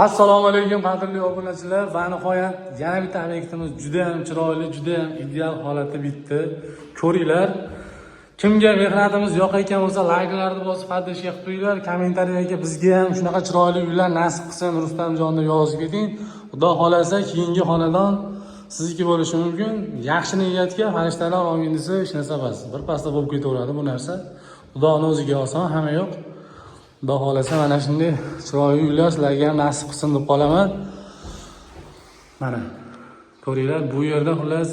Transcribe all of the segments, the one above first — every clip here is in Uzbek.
Assalomu alaykum qadrli obunachilar va nihoyat yana bitta obyektimiz juda ham chiroyli, juda ham ideal holatda bitdi. Ko'ringlar. Kimga mehnatimiz yoqayotgan bo'lsa, layklarni bosib qadrishga qilib qo'yinglar. Kommentariyaga bizga ham shunaqa chiroyli uylar nasib qilsin Rustamjon deb yozib keting. Xudo xolasa keyingi xonadon sizniki bo'lishi mumkin. Yaxshi niyatga farishtalar olgin desa hech narsa emas. Bir pasda bo'lib ketaveradi bu narsa. Xudoning o'ziga oson, hamma yo'q. Xudo xolasa mana shunday chiroyli uylar sizlarga ham nasib qilsin deb qolaman. Mana ko'ringlar, bu yerda xullas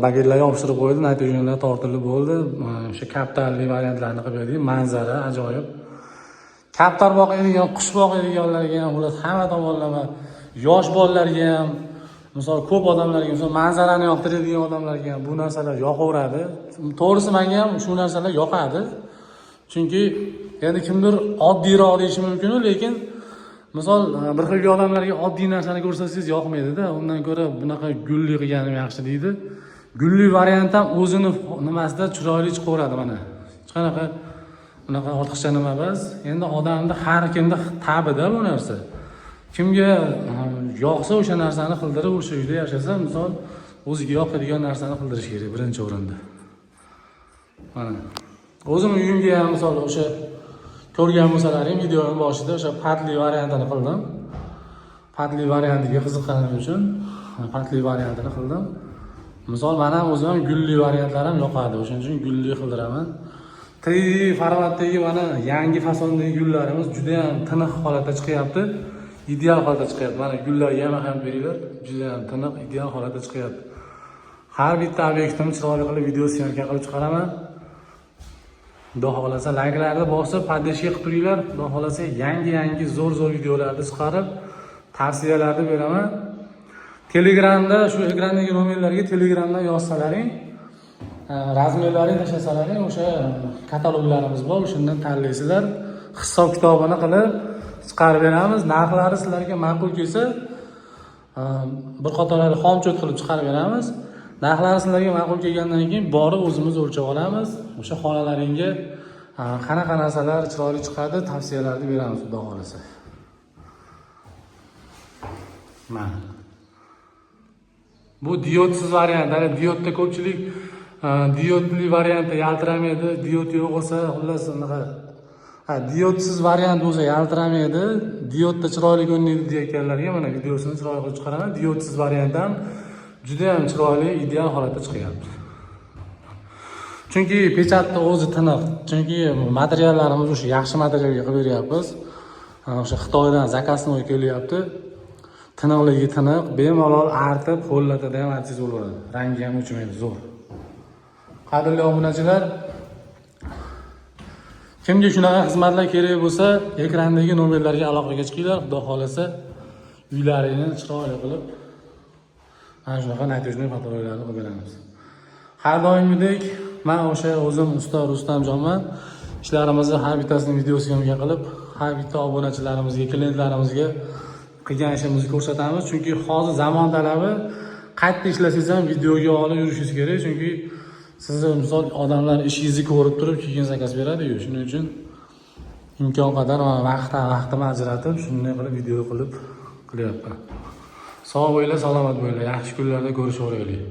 bagirlar yopishtirib qo'ydi, natijada tortilib bo'ldi. O'sha kaptarli variantlarni qilib berdik. Manzara ajoyib. Kaptar boqadigan, qush boqadiganlarga ham xullas hamma tomonlama, yosh bolalarga ham, misol ko'p odamlarga, misol manzarani yoqtiradigan odamlarga ham bu narsalar yoqaveradi. To'g'risi menga ham shu narsalar yoqadi. Chunki endi kimdir oddiyroq deyishi mumkin, lekin misol bir xil odamlarga oddiy narsani ko'rsasangiz yoqmaydi-da. Undan ko'ra bunaqa gulli qilganim yaxshi deydi. Gulli variant ham o'zini nimasida chiroyli chiqaveradi mana. Hech qanaqa bunaqa ortiqcha nima emas. Endi odamni har kimda ta'bida bu narsa. Kimga yoqsa o'sha narsani qildirib o'sha uyda yashasa, misol o'ziga yoqadigan narsani qildirish kerak birinchi o'rinda. Mana o'zim uyimga ham misol o'sha ko'rgan bo'lsalaring videoning boshida o'sha patli variantini qildim. Patli variantiga qiziqqanim uchun patli variantini qildim. Misol mana o'zim ham gulli variantlarim yoqadi. O'shuning uchun gulli qildiraman. 3D formatdagi mana yangi fasondagi gullarimiz juda ham tiniq holatda chiqyapti. Ideal holatda chiqyapti. Mana gullarga ham ahamiyat beringlar. Juda ham tiniq, ideal holatda chiqyapti. Har bitta obyektimni chiroyli qilib video syomka qilib chiqaraman. Xudo xolasa layklarni bosib, paddashga qilib turinglar. Xudo xolasa yangi zo'r videolarni chiqarib, tavsiyalarni beraman. Telegramda shu ekrandagi nomerlarga Telegramdan yozsalaring, razmerlarini tashlasalaring, o'sha kataloglarimiz bor, shundan tanlaysizlar. Hisob kitobini qilib chiqarib beramiz. Narxlari sizlarga ma'qul kelsa, bir qatorlarni xomchot qilib chiqarib beramiz. Narxlari sizlarga ma'qul kelgandan keyin borib o'zimiz o'lchab olamiz. O'sha xonalaringga qanaqa narsalar chiroyli chiqadi, tavsiyalarni beramiz xudo xolasa. Mana. Bu diodsiz variant. Diodda ko'pchilik diodli variantda yaltiramaydi, diod yo'q bo'lsa, xullas unaqa diodsiz variant bo'lsa yaltiramaydi, diodda chiroyli ko'rinadi deyotganlarga mana videosini chiroyli qilib chiqaraman. Diodsiz variantdan juda ham chiroyli, ideal holatda chiqyapti. Chunki pechatni o'zi tiniq. Chunki materiallarimiz o'sha yaxshi materialga qilib beryapmiz. O'sha Xitoydan zakaznoy kelyapti. Tiniqligi tiniq, bemalol artib, qo'llatida ham artiz bo'laveradi. Rangi ham o'chmaydi, zo'r. Qadrli obunachilar, kimga shunaqa xizmatlar kerak bo'lsa, ekrandagi nomerlarga aloqaga chiqinglar. Xudo xolasa uylaringizni chiroyli qilib mana shunaqa natijali fotolarni qilib beramiz. Har doimgidek men o'sha o'zim usta Rustamjonman. Ishlarimizni har bittasini video syomka qilib, har bitta obunachilarimizga, klientlarimizga qilgan ishimizni ko'rsatamiz. Chunki hozir zamon talabi qayerda ishlasangiz ham videoga olib yurishingiz kerak. Chunki sizni misol odamlar ishingizni ko'rib turib keyin zakaz beradi-yu. Shuning uchun imkon qadar vaqtni ajratib, shunday qilib video qilib qilyapman. Sog' bo'linglar, salomat bo'linglar. Yaxshi kunlarda ko'rishaveraylik.